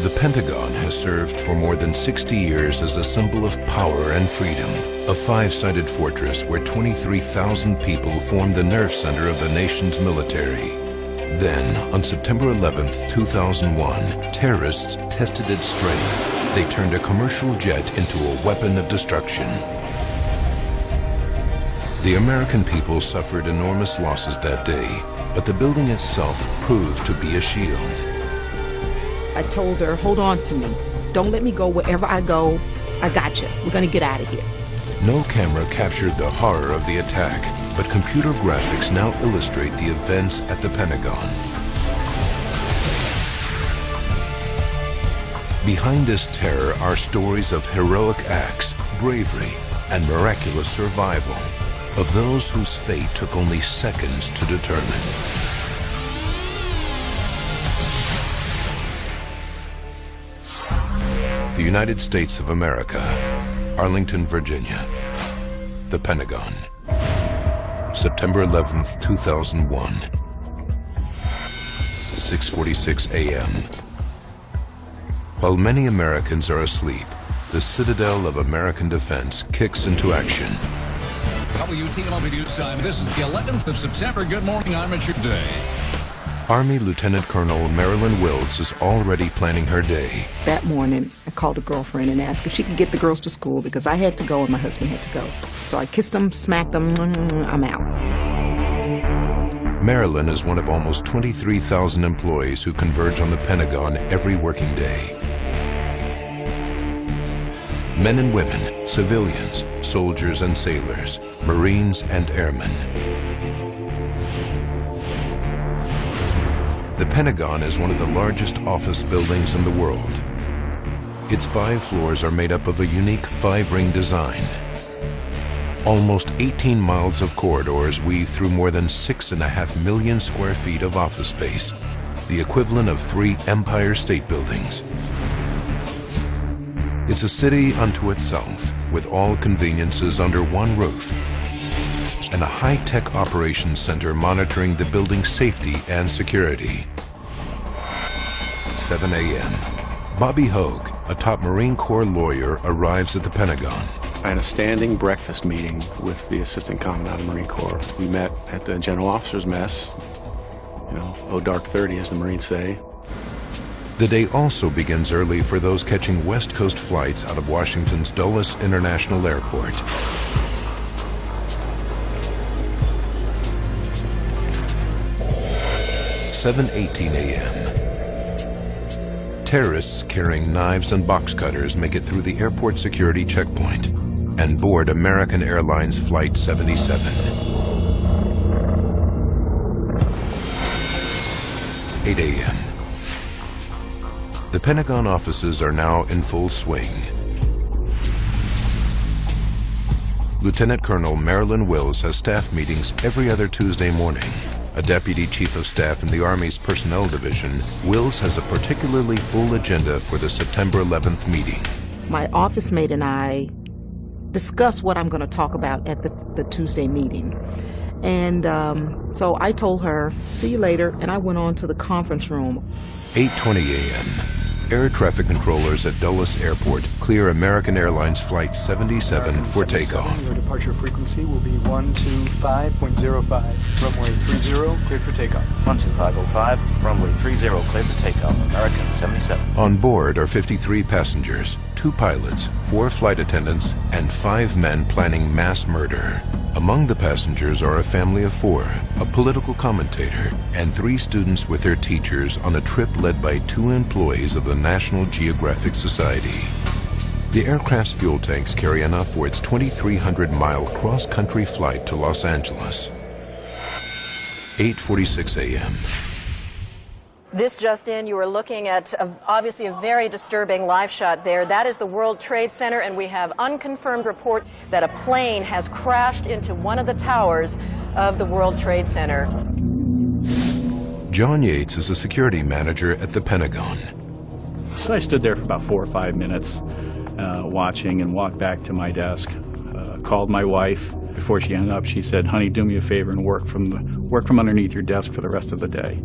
The Pentagon has served for more than 60 years as a symbol of power and freedom, a five-sided fortress where 23,000 people form the nerve center of the nation's military. Then, on September 11, 2001, terrorists tested its strength. They turned a commercial jet into a weapon of destruction. The American people suffered enormous losses that day, but the building itself proved to be a shield. I told her, hold on to me. Don't let me go wherever I go. I got you. We're going to get out of here. No camera captured the horror of the attack, but computer graphics now illustrate the events at the Pentagon. Behind this terror are stories of heroic acts, bravery, and miraculous survival of those whose fate took only seconds to determine. The United States of America, Arlington, Virginia. The Pentagon. September 11th, 2001. 6:46 a.m. While many Americans are asleep, the citadel of American defense kicks into action. WTOP News Time. This is the 11th of September. Good morning. I'm Richard Day. Army Lieutenant Colonel Marilyn Wills is already planning her day. That morning, I called a girlfriend and asked if she could get the girls to school because I had to go and my husband had to go. So I kissed them, smacked them, I'm out. Marilyn is one of almost 23,000 employees who converge on the Pentagon every working day. Men and women, civilians, soldiers and sailors, Marines and airmen. The Pentagon is one of the largest office buildings in the world. Its 5 floors are made up of a unique 5-ring design. Almost 18 miles of corridors weave through more than 6.5 million square feet of office space, the equivalent of 3 Empire State Buildings. It's a city unto itself, with all conveniences under one roof, and a high-tech operations center monitoring the building's safety and security. 7 a.m. Bobby Hogue, a top Marine Corps lawyer, arrives at the Pentagon. I had a standing breakfast meeting with the Assistant Commandant of the Marine Corps. We met at the General Officers Mess, oh dark 30 as the Marines say. The day also begins early for those catching West Coast flights out of Washington's Dulles International Airport. 7:18 a.m. Terrorists carrying knives and box cutters make it through the airport security checkpoint and board American Airlines Flight 77. 8 a.m. The Pentagon offices are now in full swing. Lieutenant Colonel Marilyn Wills has staff meetings every other Tuesday morning. A Deputy Chief of Staff in the Army's Personnel Division, Wills has a particularly full agenda for the September 11th meeting. My office mate and I discussed what I'm going to talk about at the Tuesday meeting. And so I told her, see you later, and I went on to the conference room. 8:20 a.m. Air traffic controllers at Dulles Airport clear American Airlines Flight 77 for takeoff. Your departure frequency will be 125.05. Runway 30, cleared for takeoff. 125.05, runway 30, cleared for takeoff. American 77. On board are 53 passengers, 2 pilots, 4 flight attendants, and 5 men planning mass murder. Among the passengers are a family of 4, a political commentator, and 3 students with their teachers on a trip led by 2 employees of the National Geographic Society. The aircraft's fuel tanks carry enough for its 2,300-mile cross-country flight to Los Angeles. 8:46 a.m. This just in, you are looking at obviously a very disturbing live shot there. That is the World Trade Center, and we have unconfirmed report that a plane has crashed into one of the towers of the World Trade Center. John Yates is a security manager at the Pentagon. So I stood there for about 4 or 5 minutes watching and walked back to my desk. Called my wife. Before she hung up, she said, honey, do me a favor and work from underneath your desk for the rest of the day.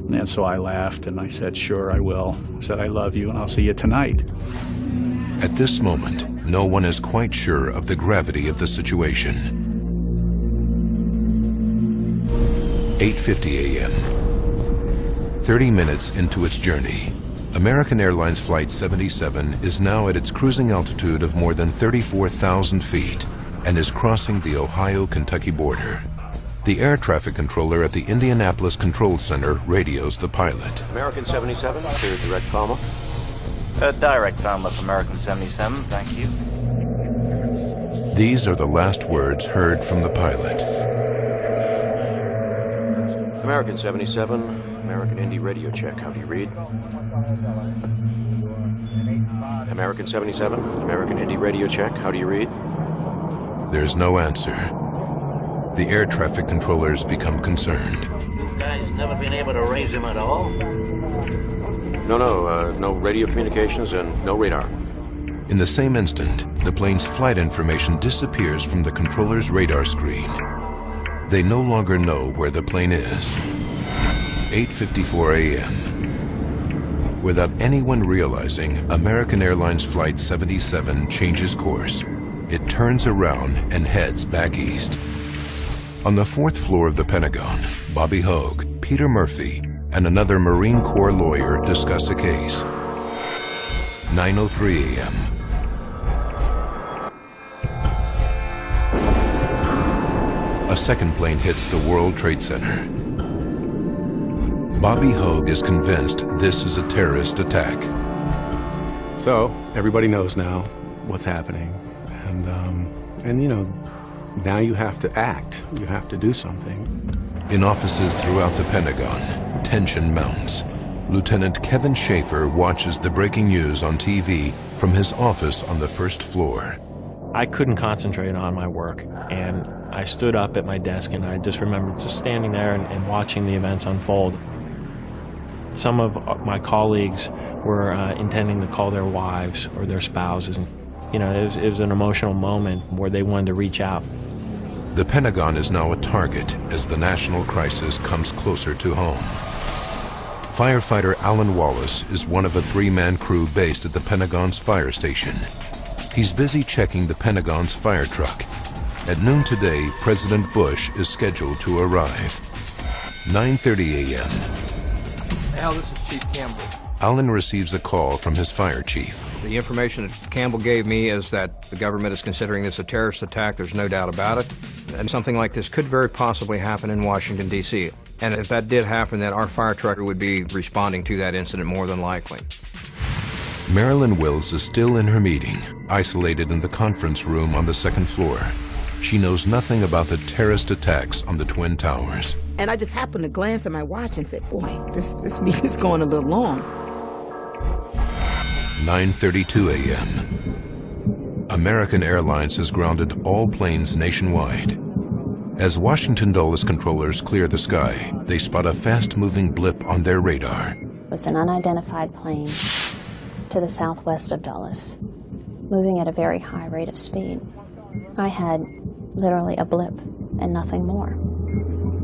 And so I laughed and I said, sure, I will. I said, I love you and I'll see you tonight. At this moment, no one is quite sure of the gravity of the situation. 8:50 a.m. 30 minutes into its journey, American Airlines Flight 77 is now at its cruising altitude of more than 34,000 feet and is crossing the Ohio-Kentucky border. The air traffic controller at the Indianapolis Control Center radios the pilot. American 77, clear direct comma. Direct comma for American 77, thank you. These are the last words heard from the pilot. American 77, American Indy radio check. How do you read? American 77, American Indy radio check. How do you read? There's no answer. The air traffic controllers become concerned. You guys never been able to raise him at all? No radio communications and no radar. In the same instant, the plane's flight information disappears from the controller's radar screen. They no longer know where the plane is. 8:54 a.m. Without anyone realizing, American Airlines Flight 77 changes course. It turns around and heads back east. On the fourth floor of the Pentagon, Bobby Hogue, Peter Murphy, and another Marine Corps lawyer discuss a case. 9:03 a.m. A second plane hits the World Trade Center. Bobby Hogue is convinced this is a terrorist attack. So everybody knows now what's happening, and you know, now you have to act. You have to do something. In offices throughout the Pentagon, tension mounts. Lieutenant Kevin Schaefer watches the breaking news on TV from his office on the first floor. I couldn't concentrate on my work, and I stood up at my desk, and I just remember just standing there and watching the events unfold. Some of my colleagues were intending to call their wives or their spouses. And, you know, it was an emotional moment where they wanted to reach out. The Pentagon is now a target as the national crisis comes closer to home. Firefighter Alan Wallace is one of a three-man crew based at the Pentagon's fire station. He's busy checking the Pentagon's fire truck. At noon today, President Bush is scheduled to arrive. 9:30 a.m. Al, this is Chief Campbell. Alan receives a call from his fire chief. The information that Campbell gave me is that the government is considering this a terrorist attack. There's no doubt about it. And something like this could very possibly happen in Washington, D.C. And if that did happen, then our fire truck would be responding to that incident more than likely. Marilyn Wills is still in her meeting, isolated in the conference room on the second floor. She knows nothing about the terrorist attacks on the Twin Towers. And I just happened to glance at my watch and said, boy, this meeting is going a little long. 9:32 a.m. American Airlines has grounded all planes nationwide. As Washington Dulles controllers clear the sky, they spot a fast-moving blip on their radar. It was an unidentified plane to the southwest of Dulles, moving at a very high rate of speed. I had literally a blip and nothing more.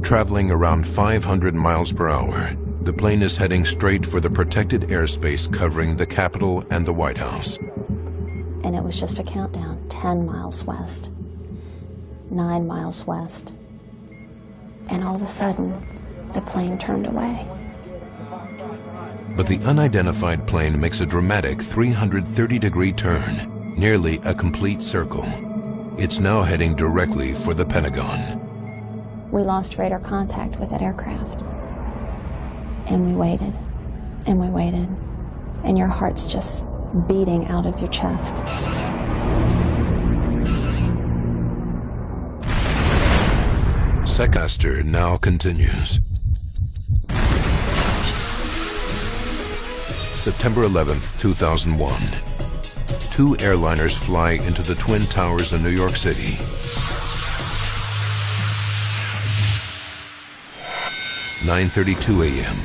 Traveling around 500 miles per hour, the plane is heading straight for the protected airspace covering the Capitol and the White House. And it was just a countdown, 10 miles west, 9 miles west, and all of a sudden, the plane turned away. But the unidentified plane makes a dramatic 330-degree turn, nearly a complete circle. It's now heading directly for the Pentagon. We lost radar contact with that aircraft. And we waited, and we waited, and your heart's just beating out of your chest. Sequester now continues. September 11th, 2001. Two airliners fly into the Twin Towers in New York City. (9:32 a.m.)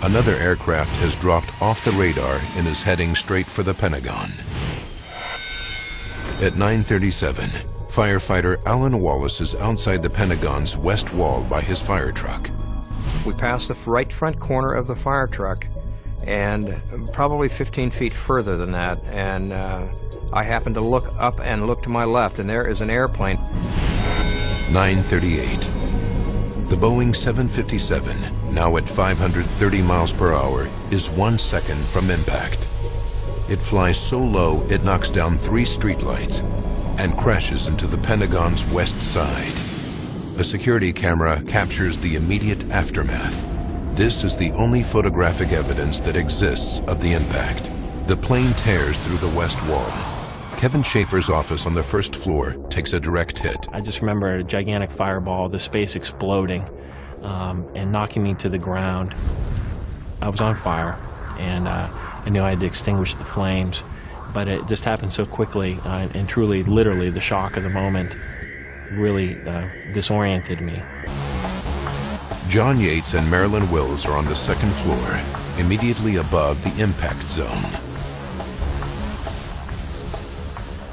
Another aircraft has dropped off the radar and is heading straight for the Pentagon. At 9:37, firefighter Alan Wallace is outside the Pentagon's west wall by his fire truck. We passed the right front corner of the fire truck, and probably 15 feet further than that, and I happened to look up and look to my left, and there is an airplane. 9:38. The Boeing 757, now at 530 miles per hour, is 1 second from impact. It flies so low it knocks down 3 streetlights and crashes into the Pentagon's west side. A security camera captures the immediate aftermath. This is the only photographic evidence that exists of the impact. The plane tears through the west wall. Kevin Schaefer's office on the first floor takes a direct hit. I just remember a gigantic fireball, the space exploding and knocking me to the ground. I was on fire, and I knew I had to extinguish the flames, but it just happened so quickly, and truly, literally, the shock of the moment really disoriented me. John Yates and Marilyn Wills are on the second floor, immediately above the impact zone.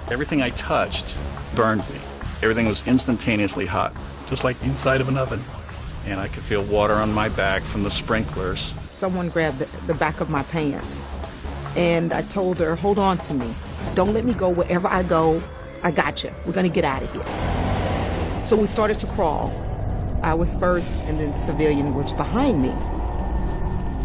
Everything I touched burned me. Everything was instantaneously hot, just like the inside of an oven. And I could feel water on my back from the sprinklers. Someone grabbed the back of my pants, and I told her, hold on to me. Don't let me go. Wherever I go, I got you. We're going to get out of here. So we started to crawl. I was first, and then civilian was behind me.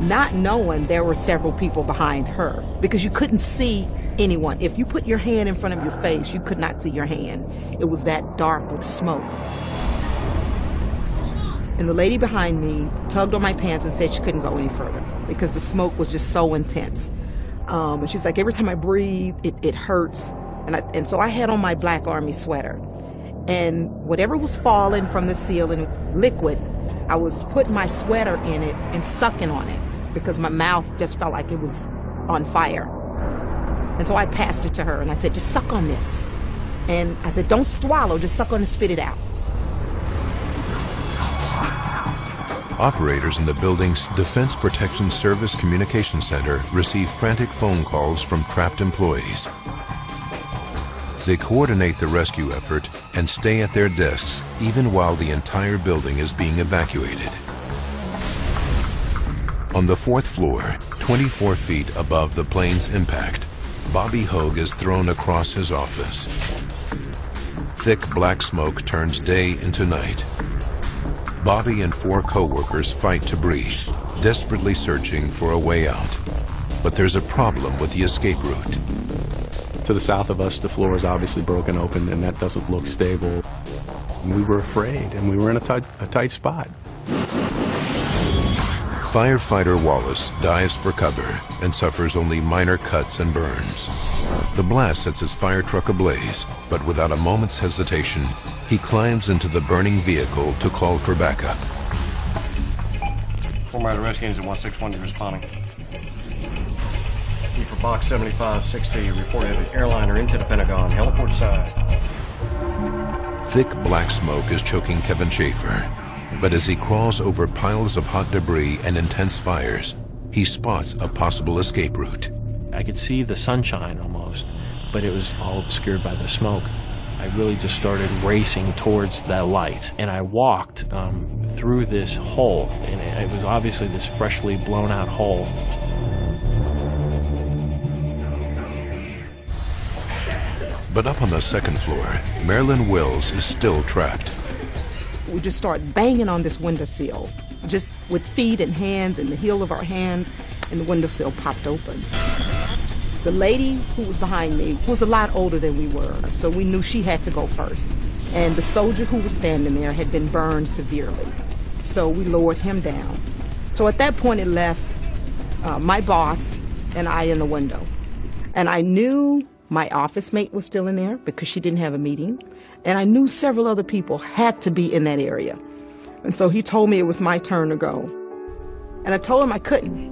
Not knowing there were several people behind her, because you couldn't see anyone. If you put your hand in front of your face, you could not see your hand. It was that dark with smoke. And the lady behind me tugged on my pants and said she couldn't go any further because the smoke was just so intense. And she's like, every time I breathe, it hurts. And so I had on my black army sweater. And whatever was falling from the ceiling, liquid, I was putting my sweater in it and sucking on it because my mouth just felt like it was on fire. And so I passed it to her and I said, just suck on this. And I said, don't swallow, just suck on and spit it out. Operators in the building's Defense Protection Service Communication Center receive frantic phone calls from trapped employees. They coordinate the rescue effort and stay at their desks even while the entire building is being evacuated. On the 4th floor, 24 feet above the plane's impact, Bobby Hogue is thrown across his office. Thick black smoke turns day into night. Bobby and 4 co-workers fight to breathe, desperately searching for a way out. But there's a problem with the escape route. To the south of us, the floor is obviously broken open, and that doesn't look stable. We were afraid, and we were in a tight spot. Firefighter Wallace dives for cover and suffers only minor cuts and burns. The blast sets his fire truck ablaze, but without a moment's hesitation, he climbs into the burning vehicle to call for backup. Former rescue engine 161 is responding. Key for box 7560 reported an airliner into the Pentagon, heliport side. Thick black smoke is choking Kevin Schaefer, but as he crawls over piles of hot debris and intense fires, he spots a possible escape route. I could see the sunshine almost, but it was all obscured by the smoke. I really just started racing towards that light, and I walked through this hole, and it was obviously this freshly blown out hole. But up on the 2nd floor, Marilyn Wills is still trapped. We just start banging on this windowsill, just with feet and hands and the heel of our hands, and the windowsill popped open. The lady who was behind me was a lot older than we were, so we knew she had to go first. And the soldier who was standing there had been burned severely, so we lowered him down. So at that point it left my boss and I in the window. And I knew my office mate was still in there because she didn't have a meeting. And I knew several other people had to be in that area. And so he told me it was my turn to go. And I told him I couldn't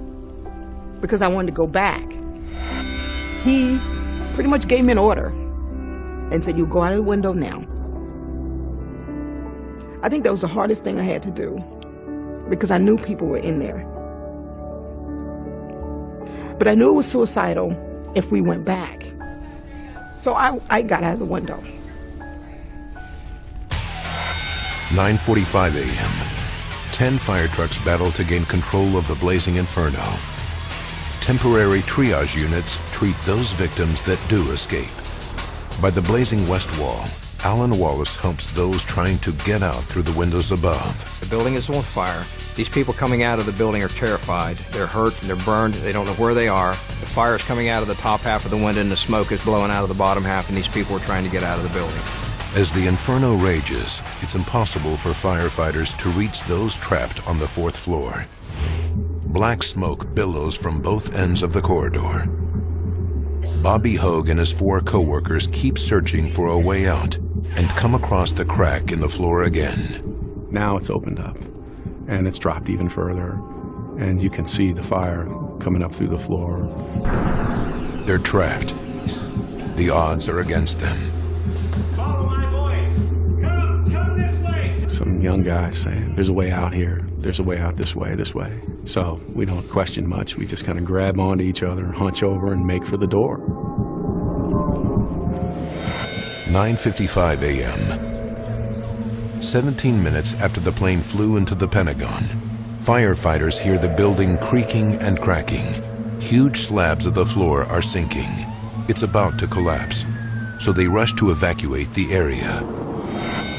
because I wanted to go back. He pretty much gave me an order and said, you go out of the window now. I think that was the hardest thing I had to do because I knew people were in there. But I knew it was suicidal if we went back. So I got out of the window. 9:45 a.m. 10 fire trucks battle to gain control of the blazing inferno. Temporary triage units treat those victims that do escape. By the blazing west wall, Alan Wallace helps those trying to get out through the windows above. The building is on fire. These people coming out of the building are terrified. They're hurt, they're burned, they don't know where they are. The fire is coming out of the top half of the window and the smoke is blowing out of the bottom half, and these people are trying to get out of the building. As the inferno rages, it's impossible for firefighters to reach those trapped on the 4th floor. Black smoke billows from both ends of the corridor. Bobby Hogue and his 4 co-workers keep searching for a way out and come across the crack in the floor again. Now it's opened up, and it's dropped even further, and you can see the fire coming up through the floor. They're trapped. The odds are against them. Follow my voice. Come this way. Some young guy saying, there's a way out here. There's a way out this way, this way. So we don't question much. We just kind of grab onto each other, hunch over, and make for the door. 9:55 a.m. 17 minutes after the plane flew into the Pentagon, firefighters hear the building creaking and cracking. Huge slabs of the floor are sinking. It's about to collapse, so they rush to evacuate the area.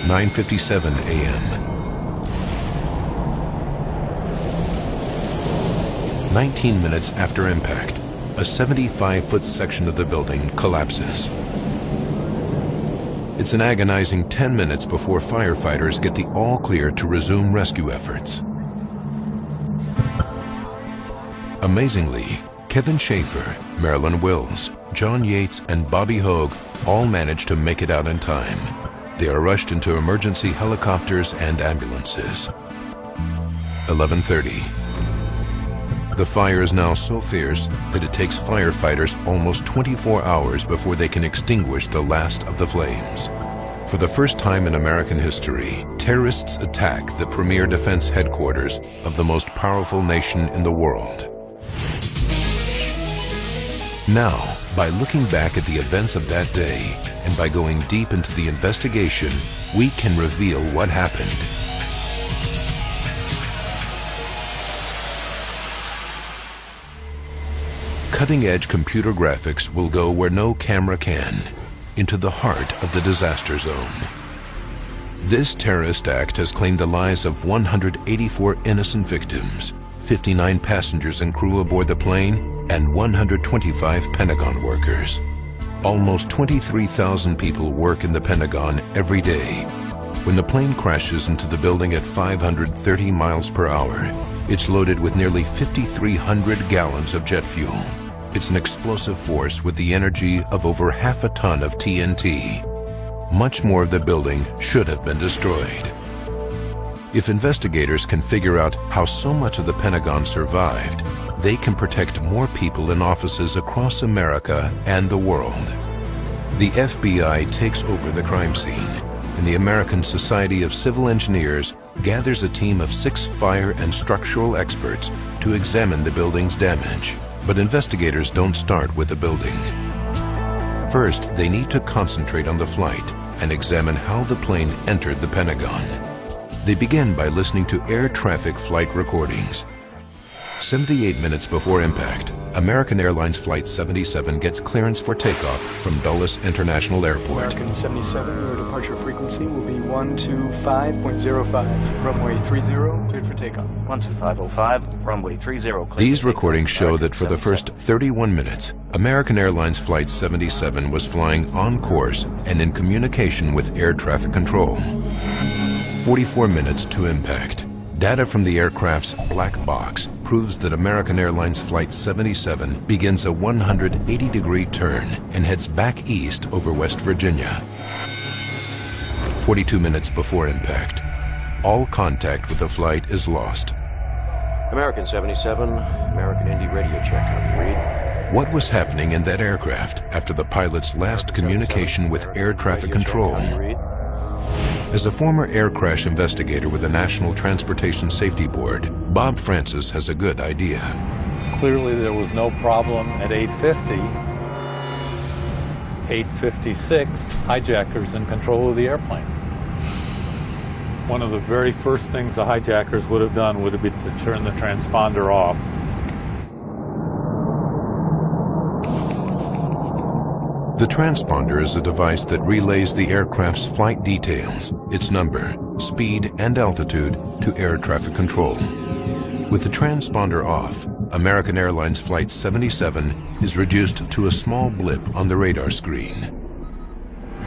9:57 a.m. 19 minutes after impact, a 75-foot section of the building collapses. It's an agonizing 10 minutes before firefighters get the all-clear to resume rescue efforts. Amazingly, Kevin Schaefer, Marilyn Wills, John Yates, and Bobby Hogue all manage to make it out in time. They are rushed into emergency helicopters and ambulances. 11:30. The fire is now so fierce that it takes firefighters almost 24 hours before they can extinguish the last of the flames. For the first time in American history, terrorists attack the premier defense headquarters of the most powerful nation in the world. Now, by looking back at the events of that day and by going deep into the investigation, we can reveal what happened. Cutting-edge computer graphics will go where no camera can, into the heart of the disaster zone. This terrorist act has claimed the lives of 184 innocent victims, 59 passengers and crew aboard the plane, and 125 Pentagon workers. Almost 23,000 people work in the Pentagon every day. When the plane crashes into the building at 530 miles per hour, it's loaded with nearly 5,300 gallons of jet fuel. It's an explosive force with the energy of over half a ton of TNT. Much more of the building should have been destroyed. If investigators can figure out how so much of the Pentagon survived, they can protect more people in offices across America and the world. The FBI takes over the crime scene, and the American Society of Civil Engineers gathers a team of 6 fire and structural experts to examine the building's damage. But investigators don't start with the building. First, they need to concentrate on the flight and examine how the plane entered the Pentagon. They begin by listening to air traffic flight recordings. 78 minutes before impact, American Airlines Flight 77 gets clearance for takeoff from Dulles International Airport. American 77, your departure frequency will be 125.05, runway 30, cleared for takeoff. 125.05, runway 30. These recordings show that for the first 31 minutes, American Airlines Flight 77 was flying on course and in communication with air traffic control. 44 minutes to impact. Data from the aircraft's black box proves that American Airlines Flight 77 begins a 180-degree turn and heads back east over West Virginia. 42 minutes before impact, all contact with the flight is lost. American 77, American Indy radio check. Read. What was happening in that aircraft after the pilot's last communication with air traffic control? As a former air crash investigator with the National Transportation Safety Board, Bob Francis has a good idea. Clearly there was no problem at 8:50. 8:56, hijackers in control of the airplane. One of the very first things the hijackers would have done would have been to turn the transponder off. The transponder is a device that relays the aircraft's flight details, its number, speed, and altitude to air traffic control. With the transponder off, American Airlines Flight 77 is reduced to a small blip on the radar screen.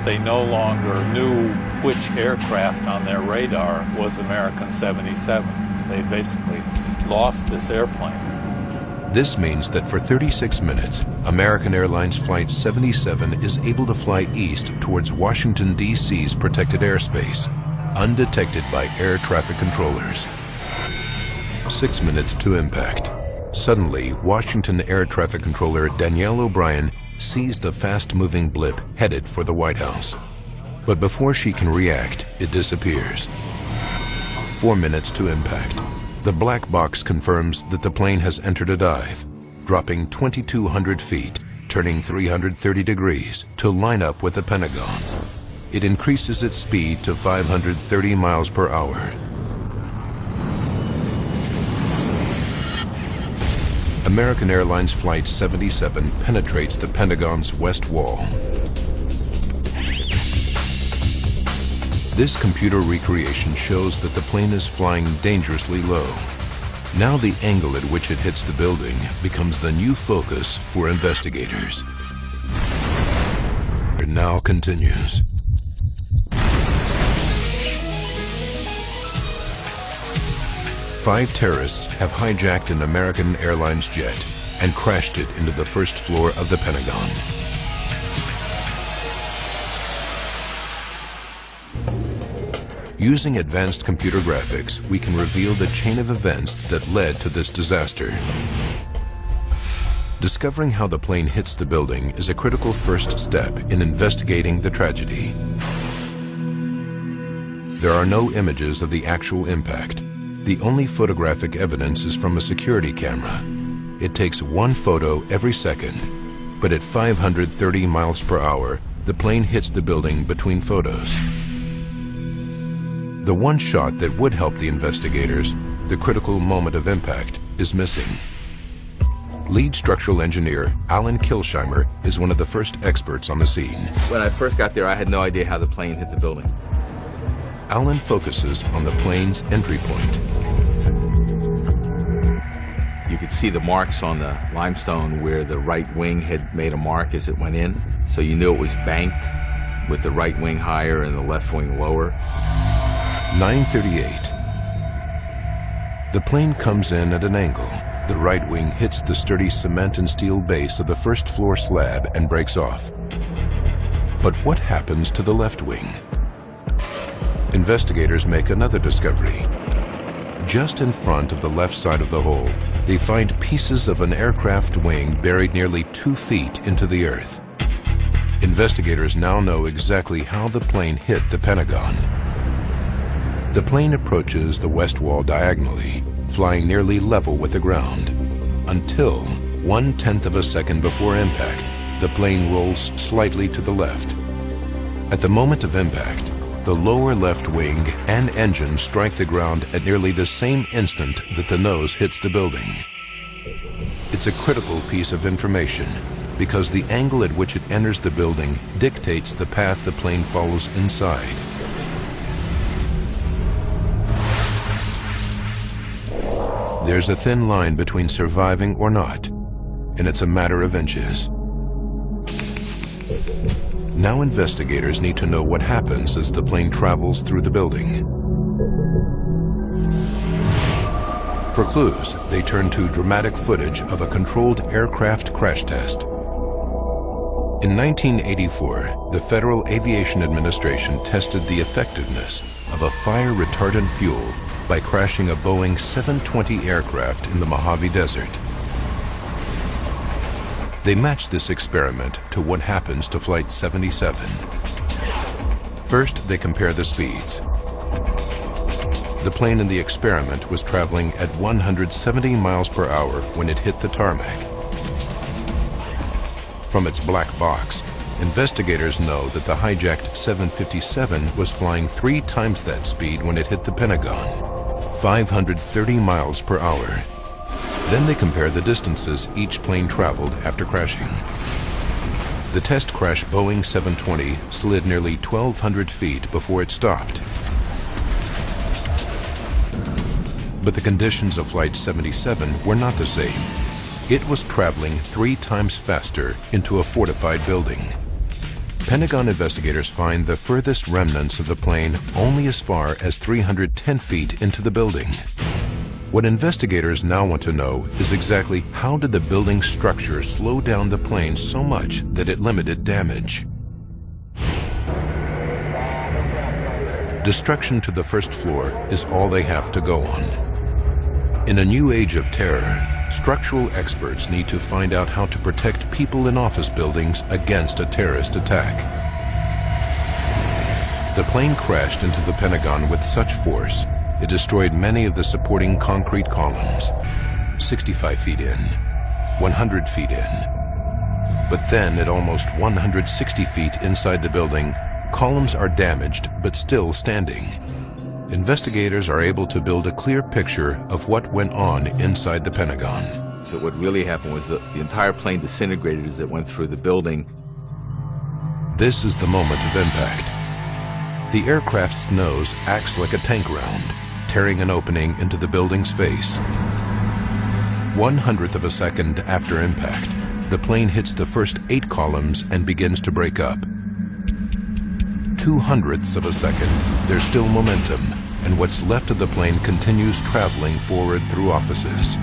They no longer knew which aircraft on their radar was American 77. They basically lost this airplane. This means that for 36 minutes, American Airlines Flight 77 is able to fly east towards Washington, D.C.'s protected airspace, undetected by air traffic controllers. 6 minutes to impact. Suddenly, Washington Air Traffic Controller Danielle O'Brien sees the fast-moving blip headed for the White House. But before she can react, it disappears. 4 minutes to impact. The black box confirms that the plane has entered a dive, dropping 2,200 feet, turning 330 degrees to line up with the Pentagon. It increases its speed to 530 miles per hour. American Airlines Flight 77 penetrates the Pentagon's west wall. This computer recreation shows that the plane is flying dangerously low. Now the angle at which it hits the building becomes the new focus for investigators. It now continues. Five terrorists have hijacked an American Airlines jet and crashed it into the first floor of the Pentagon. Using advanced computer graphics, we can reveal the chain of events that led to this disaster. Discovering how the plane hits the building is a critical first step in investigating the tragedy. There are no images of the actual impact. The only photographic evidence is from a security camera. It takes one photo every second, but at 530 miles per hour, the plane hits the building between photos. The one shot that would help the investigators, the critical moment of impact, is missing. Lead structural engineer Alan Kilsheimer is one of the first experts on the scene. When I first got there, I had no idea how the plane hit the building. Alan focuses on the plane's entry point. You could see the marks on the limestone where the right wing had made a mark as it went in, so you knew it was banked with the right wing higher and the left wing lower. 9:38. The plane comes in at an angle. The right wing hits the sturdy cement and steel base of the first floor slab and breaks off. But what happens to the left wing? Investigators make another discovery. Just in front of the left side of the hole, they find pieces of an aircraft wing buried nearly 2 feet into the earth. Investigators now know exactly how the plane hit the Pentagon. The plane approaches the west wall diagonally, flying nearly level with the ground, until 1/10 of a second before impact, the plane rolls slightly to the left. At the moment of impact, the lower left wing and engine strike the ground at nearly the same instant that the nose hits the building. It's a critical piece of information because the angle at which it enters the building dictates the path the plane follows inside. There's a thin line between surviving or not, and it's a matter of inches. Now investigators need to know what happens as the plane travels through the building. For clues, they turn to dramatic footage of a controlled aircraft crash test. In 1984, the Federal Aviation Administration tested the effectiveness of a fire-retardant fuel by crashing a Boeing 720 aircraft in the Mojave Desert. They matched this experiment to what happens to Flight 77. First, they compare the speeds. The plane in the experiment was traveling at 170 miles per hour when it hit the tarmac. From its black box, Investigators know that the hijacked 757 was flying 3 times that speed when it hit the Pentagon, 530 miles per hour. Then they compare the distances each plane traveled after crashing. The test crash Boeing 720 slid nearly 1,200 feet before it stopped. But the conditions of Flight 77 were not the same. It was traveling 3 times faster into a fortified building. Pentagon investigators find the furthest remnants of the plane only as far as 310 feet into the building. What investigators now want to know is exactly how did the building structure slow down the plane so much that it limited damage? Destruction to the first floor is all they have to go on. In a new age of terror, structural experts need to find out how to protect people in office buildings against a terrorist attack. The plane crashed into the Pentagon with such force, it destroyed many of the supporting concrete columns, 65 feet in, 100 feet in. But then, at almost 160 feet inside the building, columns are damaged but still standing. Investigators are able to build a clear picture of what went on inside the Pentagon. So what really happened was that the entire plane disintegrated as it went through the building. This is the moment of impact. The aircraft's nose acts like a tank round, tearing an opening into the building's face. 1/100th of a second after impact, the plane hits the first 8 columns and begins to break up. 2/100ths of a second, there's still momentum, and what's left of the plane continues traveling forward through offices.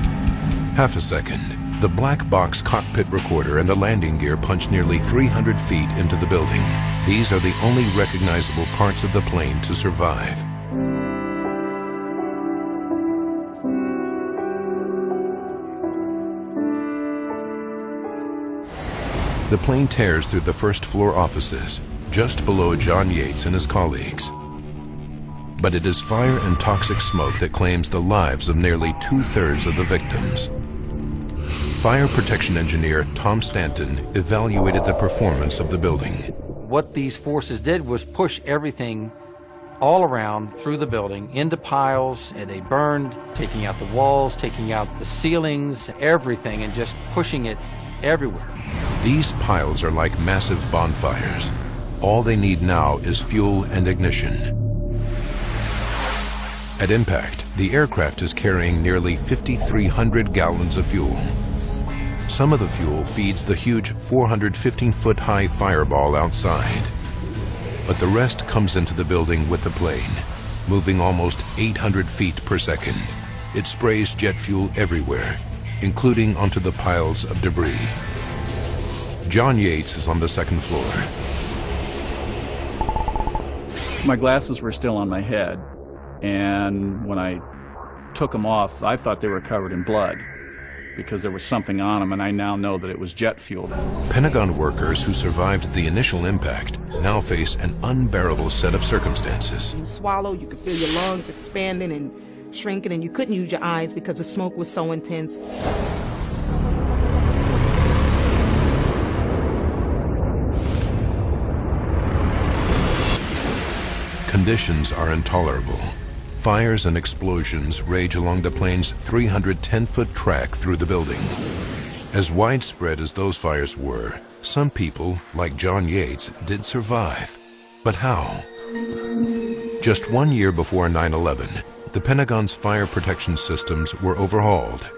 1/2 a second, the black box cockpit recorder and the landing gear punch nearly 300 feet into the building. These are the only recognizable parts of the plane to survive. The plane tears through the first floor offices, just below John Yates and his colleagues. But it is fire and toxic smoke that claims the lives of nearly 2/3 of the victims. Fire protection engineer Tom Stanton evaluated the performance of the building. What these forces did was push everything all around through the building into piles, and they burned, taking out the walls, taking out the ceilings, everything, and just pushing it everywhere. These piles are like massive bonfires. All they need now is fuel and ignition. At impact, the aircraft is carrying nearly 5,300 gallons of fuel. Some of the fuel feeds the huge 415-foot-high fireball outside. But the rest comes into the building with the plane, moving almost 800 feet per second. It sprays jet fuel everywhere, including onto the piles of debris. John Yates is on the second floor. My glasses were still on my head, and when I took them off, I thought they were covered in blood because there was something on them, and I now know that it was jet fuel. Pentagon workers who survived the initial impact now face an unbearable set of circumstances. You swallow, you could feel your lungs expanding and shrinking, and you couldn't use your eyes because the smoke was so intense. Conditions are intolerable. Fires and explosions rage along the plane's 310-foot track through the building. As widespread as those fires were, some people, like John Yates, did survive. But how? Just 1 year before 9/11, the Pentagon's fire protection systems were overhauled.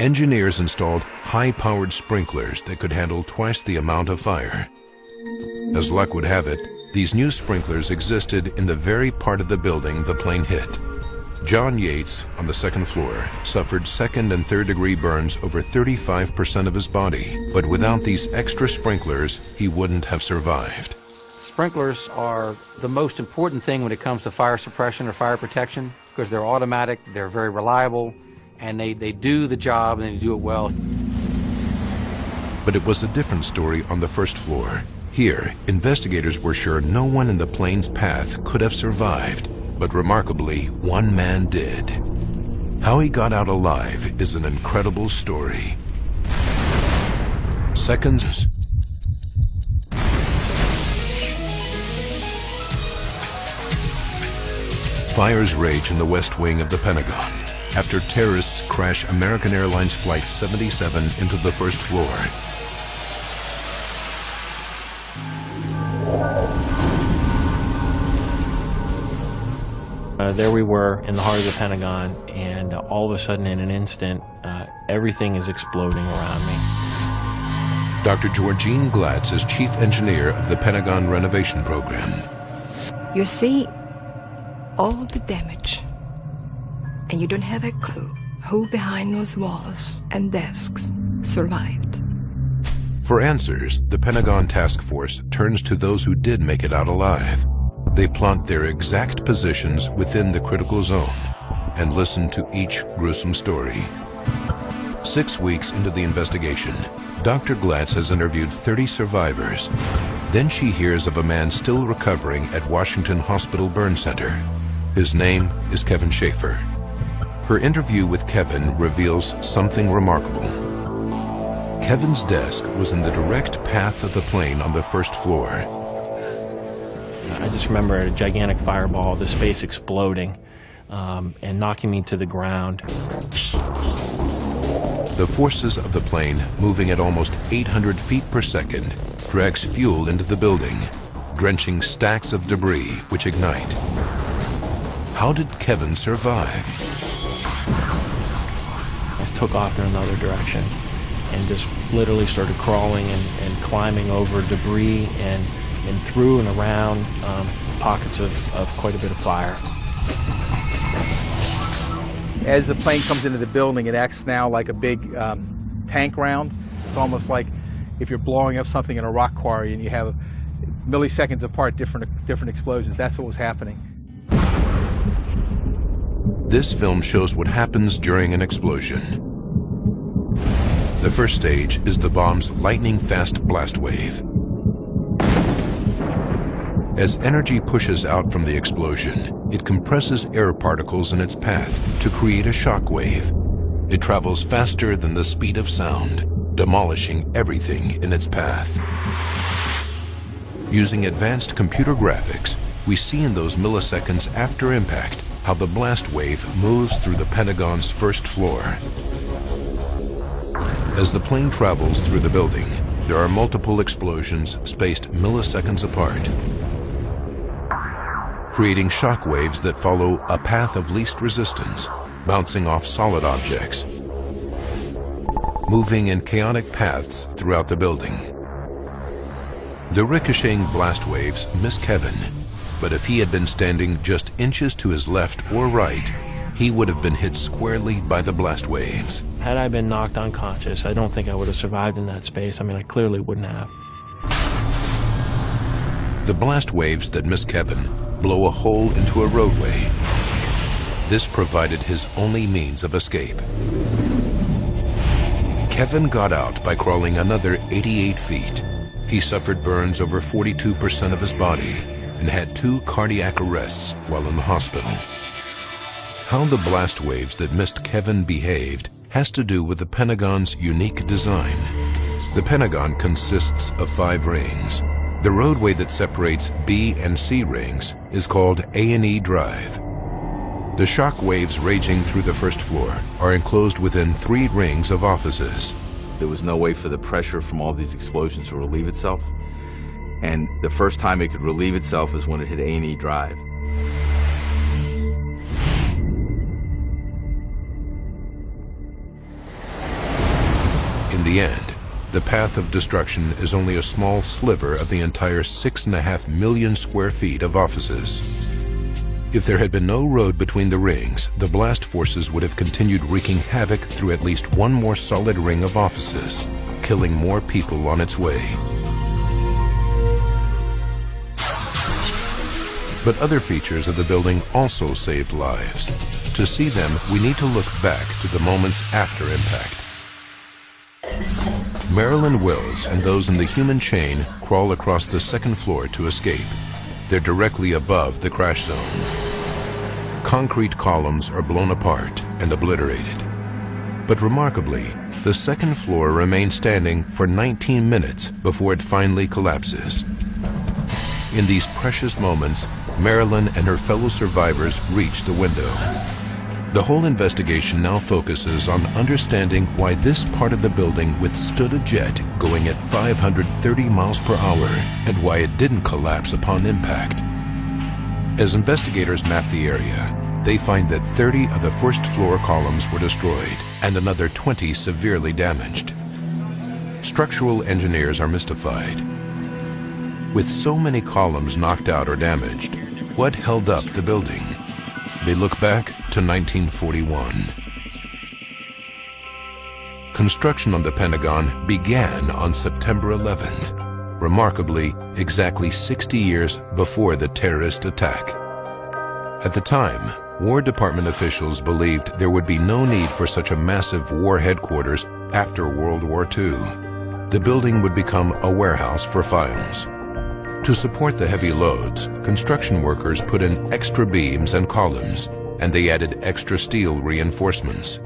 Engineers installed high-powered sprinklers that could handle twice the amount of fire. As luck would have it, these new sprinklers existed in the very part of the building the plane hit. John Yates, on the second floor, suffered second and third degree burns over 35% of his body. But without these extra sprinklers, he wouldn't have survived. Sprinklers are the most important thing when it comes to fire suppression or fire protection because they're automatic, they're very reliable, and they do the job and they do it well. But it was a different story on the first floor. Here, investigators were sure no one in the plane's path could have survived, but remarkably, one man did. How he got out alive is an incredible story. Seconds, Fires rage in the West Wing of the Pentagon after terrorists crash American Airlines Flight 77 into the first floor. There we were in the heart of the Pentagon, and all of a sudden, in an instant, everything is exploding around me. Dr. Georgine Glatz is chief engineer of the Pentagon renovation program. You see all the damage, and you don't have a clue who behind those walls and desks survived. For answers, the Pentagon task force turns to those who did make it out alive. They plot their exact positions within the critical zone and listen to each gruesome story. 6 weeks into the investigation, Dr. Glatz has interviewed 30 survivors. Then she hears of a man still recovering at Washington Hospital Burn Center. His name is Kevin Schaefer. Her interview with Kevin reveals something remarkable. Kevin's desk was in the direct path of the plane on the first floor. I just remember a gigantic fireball, the space exploding and knocking me to the ground. The forces of the plane, moving at almost 800 feet per second, drags fuel into the building, drenching stacks of debris which ignite. How did Kevin survive? I took off in another direction and just literally started crawling and climbing over debris and through and around pockets of quite a bit of fire. As the plane comes into the building, it acts now like a big tank round. It's almost like if you're blowing up something in a rock quarry and you have milliseconds apart different explosions. That's what was happening. This film shows what happens during an explosion. The first stage is the bomb's lightning-fast blast wave. As energy pushes out from the explosion, it compresses air particles in its path to create a shock wave. It travels faster than the speed of sound, demolishing everything in its path. Using advanced computer graphics, we see in those milliseconds after impact how the blast wave moves through the Pentagon's first floor. As the plane travels through the building, there are multiple explosions spaced milliseconds apart, creating shock waves that follow a path of least resistance, bouncing off solid objects, moving in chaotic paths throughout the building. The ricocheting blast waves miss Kevin, but if he had been standing just inches to his left or right, he would have been hit squarely by the blast waves. Had I been knocked unconscious, I don't think I would have survived in that space. I mean, I clearly wouldn't have. The blast waves that miss Kevin blow a hole into a roadway. This provided his only means of escape. Kevin got out by crawling another 88 feet. He suffered burns over 42% of his body and had 2 cardiac arrests while in the hospital. How the blast waves that missed Kevin behaved has to do with the Pentagon's unique design. The Pentagon consists of 5 rings. The roadway that separates B and C rings is called A&E Drive. The shock waves raging through the first floor are enclosed within 3 rings of offices. There was no way for the pressure from all these explosions to relieve itself. And the first time it could relieve itself is when it hit A&E Drive. In the end, the path of destruction is only a small sliver of the entire 6.5 million square feet of offices. If there had been no road between the rings, the blast forces would have continued wreaking havoc through at least one more solid ring of offices, killing more people on its way. But other features of the building also saved lives. To see them, we need to look back to the moments after impact. Marilyn Wills and those in the human chain crawl across the second floor to escape. They're directly above the crash zone. Concrete columns are blown apart and obliterated. But remarkably, the second floor remains standing for 19 minutes before it finally collapses. In these precious moments, Marilyn and her fellow survivors reach the window. The whole investigation now focuses on understanding why this part of the building withstood a jet going at 530 miles per hour and why it didn't collapse upon impact. As investigators map the area, they find that 30 of the first floor columns were destroyed and another 20 severely damaged. Structural engineers are mystified. With so many columns knocked out or damaged, what held up the building? They look back to 1941. Construction on the Pentagon began on September 11th, remarkably, exactly 60 years before the terrorist attack. At the time, War Department officials believed there would be no need for such a massive war headquarters after World War II. The building would become a warehouse for files. To support the heavy loads, construction workers put in extra beams and columns, and they added extra steel reinforcements.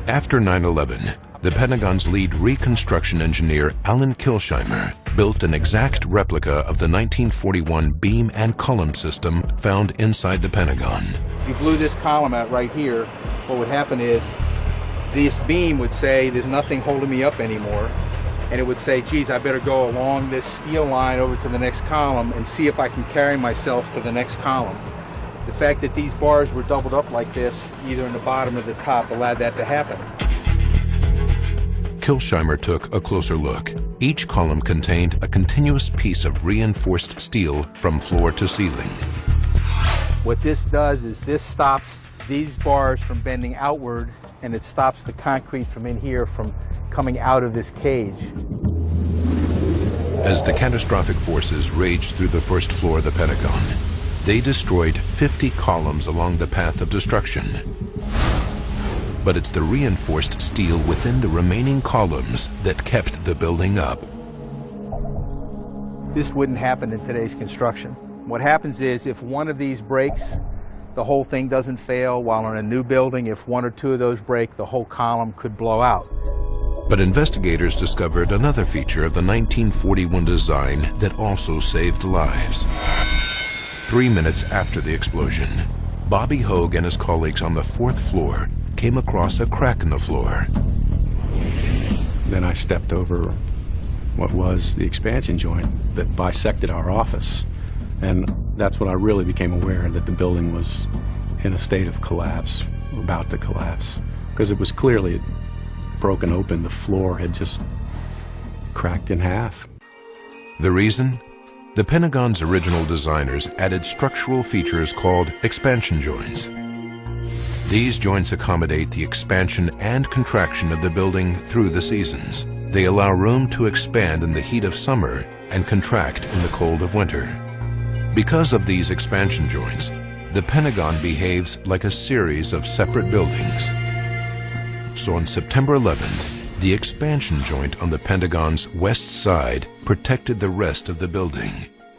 After 9/11, the Pentagon's lead reconstruction engineer, Alan Kilsheimer, built an exact replica of the 1941 beam and column system found inside the Pentagon. If you blew this column out right here, what would happen is this beam would say, there's nothing holding me up anymore. And it would say, geez, I better go along this steel line over to the next column and see if I can carry myself to the next column. The fact that these bars were doubled up like this, either in the bottom or the top, allowed that to happen. Kilsheimer took a closer look. Each column contained a continuous piece of reinforced steel from floor to ceiling. What this does is this stops these bars from bending outward, and it stops the concrete from in here from coming out of this cage. As the catastrophic forces raged through the first floor of the Pentagon, they destroyed 50 columns along the path of destruction. But it's the reinforced steel within the remaining columns that kept the building up. This wouldn't happen in today's construction. What happens is if one of these breaks, the whole thing doesn't fail, while on a new building, if one or two of those break, the whole column could blow out. But investigators discovered another feature of the 1941 design that also saved lives. 3 minutes after the explosion, Bobby Hogue and his colleagues on the 4th floor came across a crack in the floor. Then I stepped over what was the expansion joint that bisected our office. And that's when I really became aware that the building was in a state of collapse, about to collapse. Because it was clearly broken open. The floor had just cracked in half. The reason? The Pentagon's original designers added structural features called expansion joints. These joints accommodate the expansion and contraction of the building through the seasons. They allow room to expand in the heat of summer and contract in the cold of winter. Because of these expansion joints, the Pentagon behaves like a series of separate buildings. So on September 11th, the expansion joint on the Pentagon's west side protected the rest of the building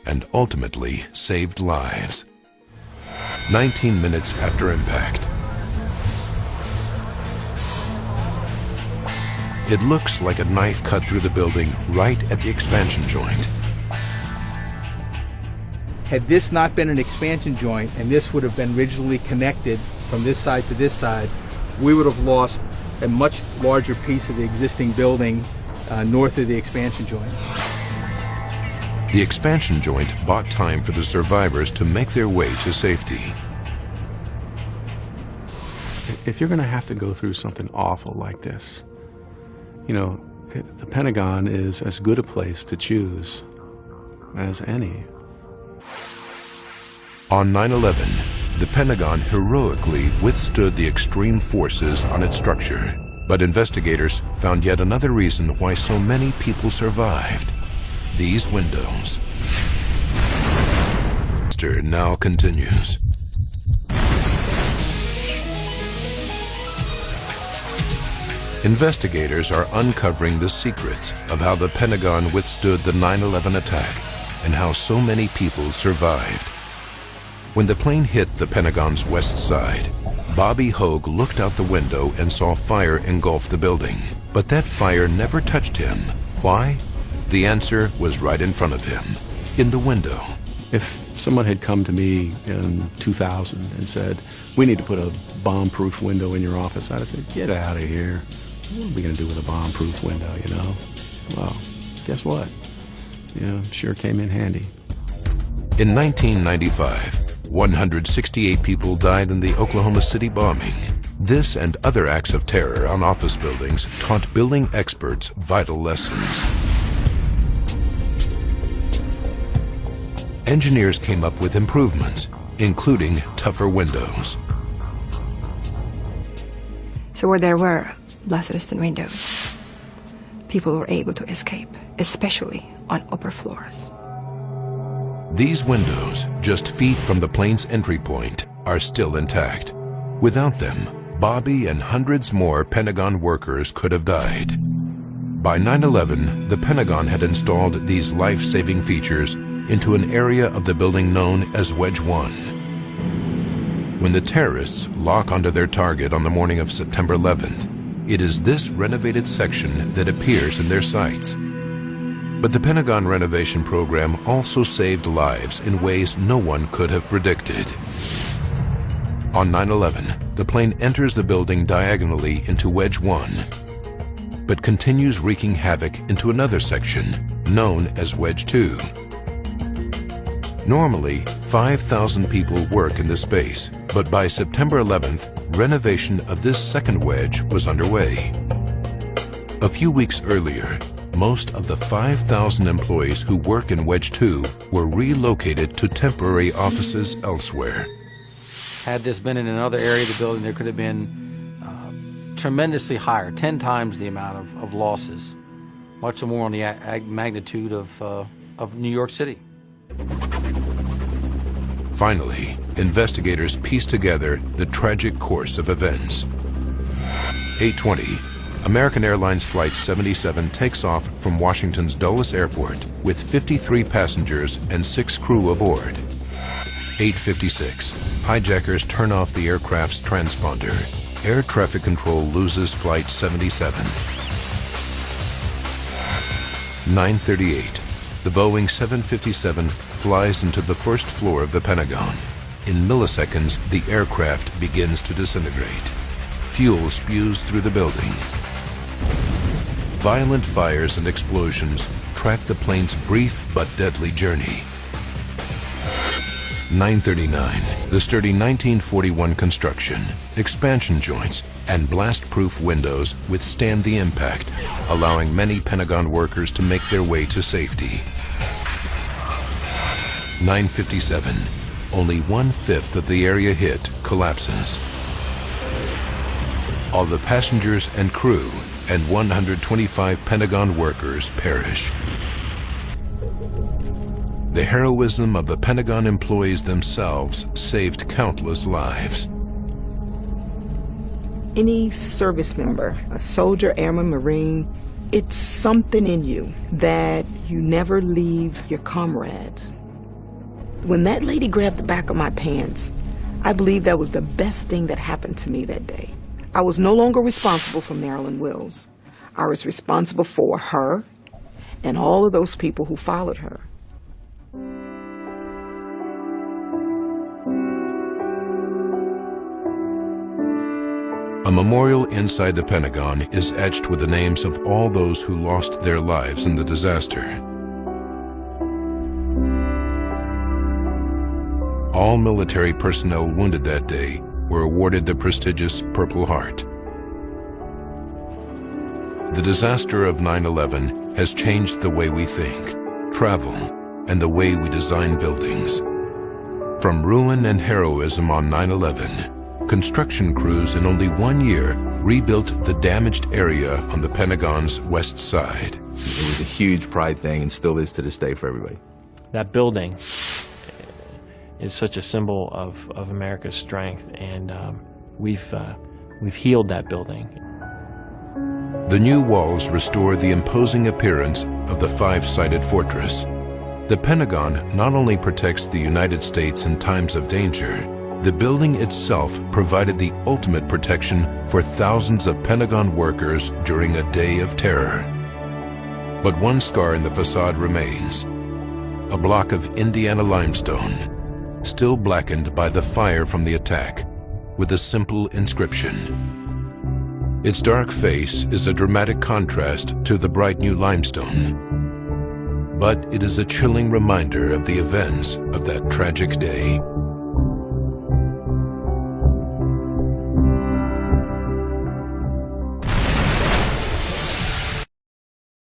and ultimately saved lives. 19 minutes after impact, it looks like a knife cut through the building right at the expansion joint. Had this not been an expansion joint and this would have been rigidly connected from this side to this side, we would have lost a much larger piece of the existing building north of the expansion joint. The expansion joint bought time for the survivors to make their way to safety. If you're going to have to go through something awful like this, you know, the Pentagon is as good a place to choose as any. On 9/11, the Pentagon heroically withstood the extreme forces on its structure. But investigators found yet another reason why so many people survived. These windows. Now continues. Investigators are uncovering the secrets of how the Pentagon withstood the 9/11 attack and how so many people survived. When the plane hit the Pentagon's west side, Bobby Hogue looked out the window and saw fire engulf the building. But that fire never touched him. Why? The answer was right in front of him. in the window. If someone had come to me in 2000 and said, we need to put a bomb-proof window in your office, I'd have said, get out of here. What are we going to do with a bomb-proof window, you know? Well, guess what? Yeah, sure came in handy. In 1995, 168 people died in the Oklahoma City bombing. This and other acts of terror on office buildings taught building experts vital lessons. Engineers came up with improvements, including tougher windows. So where there were blast-resistant windows, people were able to escape, especially on upper floors. These windows, just feet from the plane's entry point, are still intact. Without them, Bobby and hundreds more Pentagon workers could have died. By 9/11, the Pentagon had installed these life-saving features into an area of the building known as Wedge 1. When the terrorists lock onto their target on the morning of September 11th, it is this renovated section that appears in their sights. But the Pentagon renovation program also saved lives in ways no one could have predicted. On 9/11, the plane enters the building diagonally into Wedge 1, but continues wreaking havoc into another section known as Wedge 2. Normally, 5,000 people work in this space, but by September 11th, renovation of this second wedge was underway. A few weeks earlier, most of the 5,000 employees who work in Wedge 2 were relocated to temporary offices elsewhere. Had this been in another area of the building, there could have been tremendously higher, 10 times the amount of losses, much more on the magnitude of New York City. Finally, investigators pieced together the tragic course of events. 8:20, American Airlines Flight 77 takes off from Washington's Dulles Airport with 53 passengers and 6 crew aboard. 8:56, hijackers turn off the aircraft's transponder. Air traffic control loses Flight 77. 9:38, the Boeing 757 flies into the first floor of the Pentagon. In milliseconds, the aircraft begins to disintegrate. Fuel spews through the building. Violent fires and explosions track the plane's brief but deadly journey. 9:39, the sturdy 1941 construction, expansion joints, and blast-proof windows withstand the impact, allowing many Pentagon workers to make their way to safety. 9:57, only 1/5 of the area hit collapses. All the passengers and crew and 125 Pentagon workers perish. The heroism of the Pentagon employees themselves saved countless lives. Any service member, a soldier, airman, Marine, it's something in you that you never leave your comrades. When that lady grabbed the back of my pants, I believe that was the best thing that happened to me that day. I was no longer responsible for Marilyn Wills. I was responsible for her and all of those people who followed her. A memorial inside the Pentagon is etched with the names of all those who lost their lives in the disaster. All military personnel wounded that day were awarded the prestigious Purple Heart. The disaster of 9/11 has changed the way we think, travel, and the way we design buildings. From ruin and heroism on 9/11, construction crews in only 1 year rebuilt the damaged area on the Pentagon's west side. It was a huge pride thing and still is to this day for everybody. That building is such a symbol of America's strength, and we've healed that building. The new walls restore the imposing appearance of the 5-sided fortress. The Pentagon not only protects the United States in times of danger, the building itself provided the ultimate protection for thousands of Pentagon workers during a day of terror. But one scar in the facade remains. a block of Indiana limestone, still blackened by the fire from the attack, with a simple inscription. Its dark face is a dramatic contrast to the bright new limestone, but it is a chilling reminder of the events of that tragic day.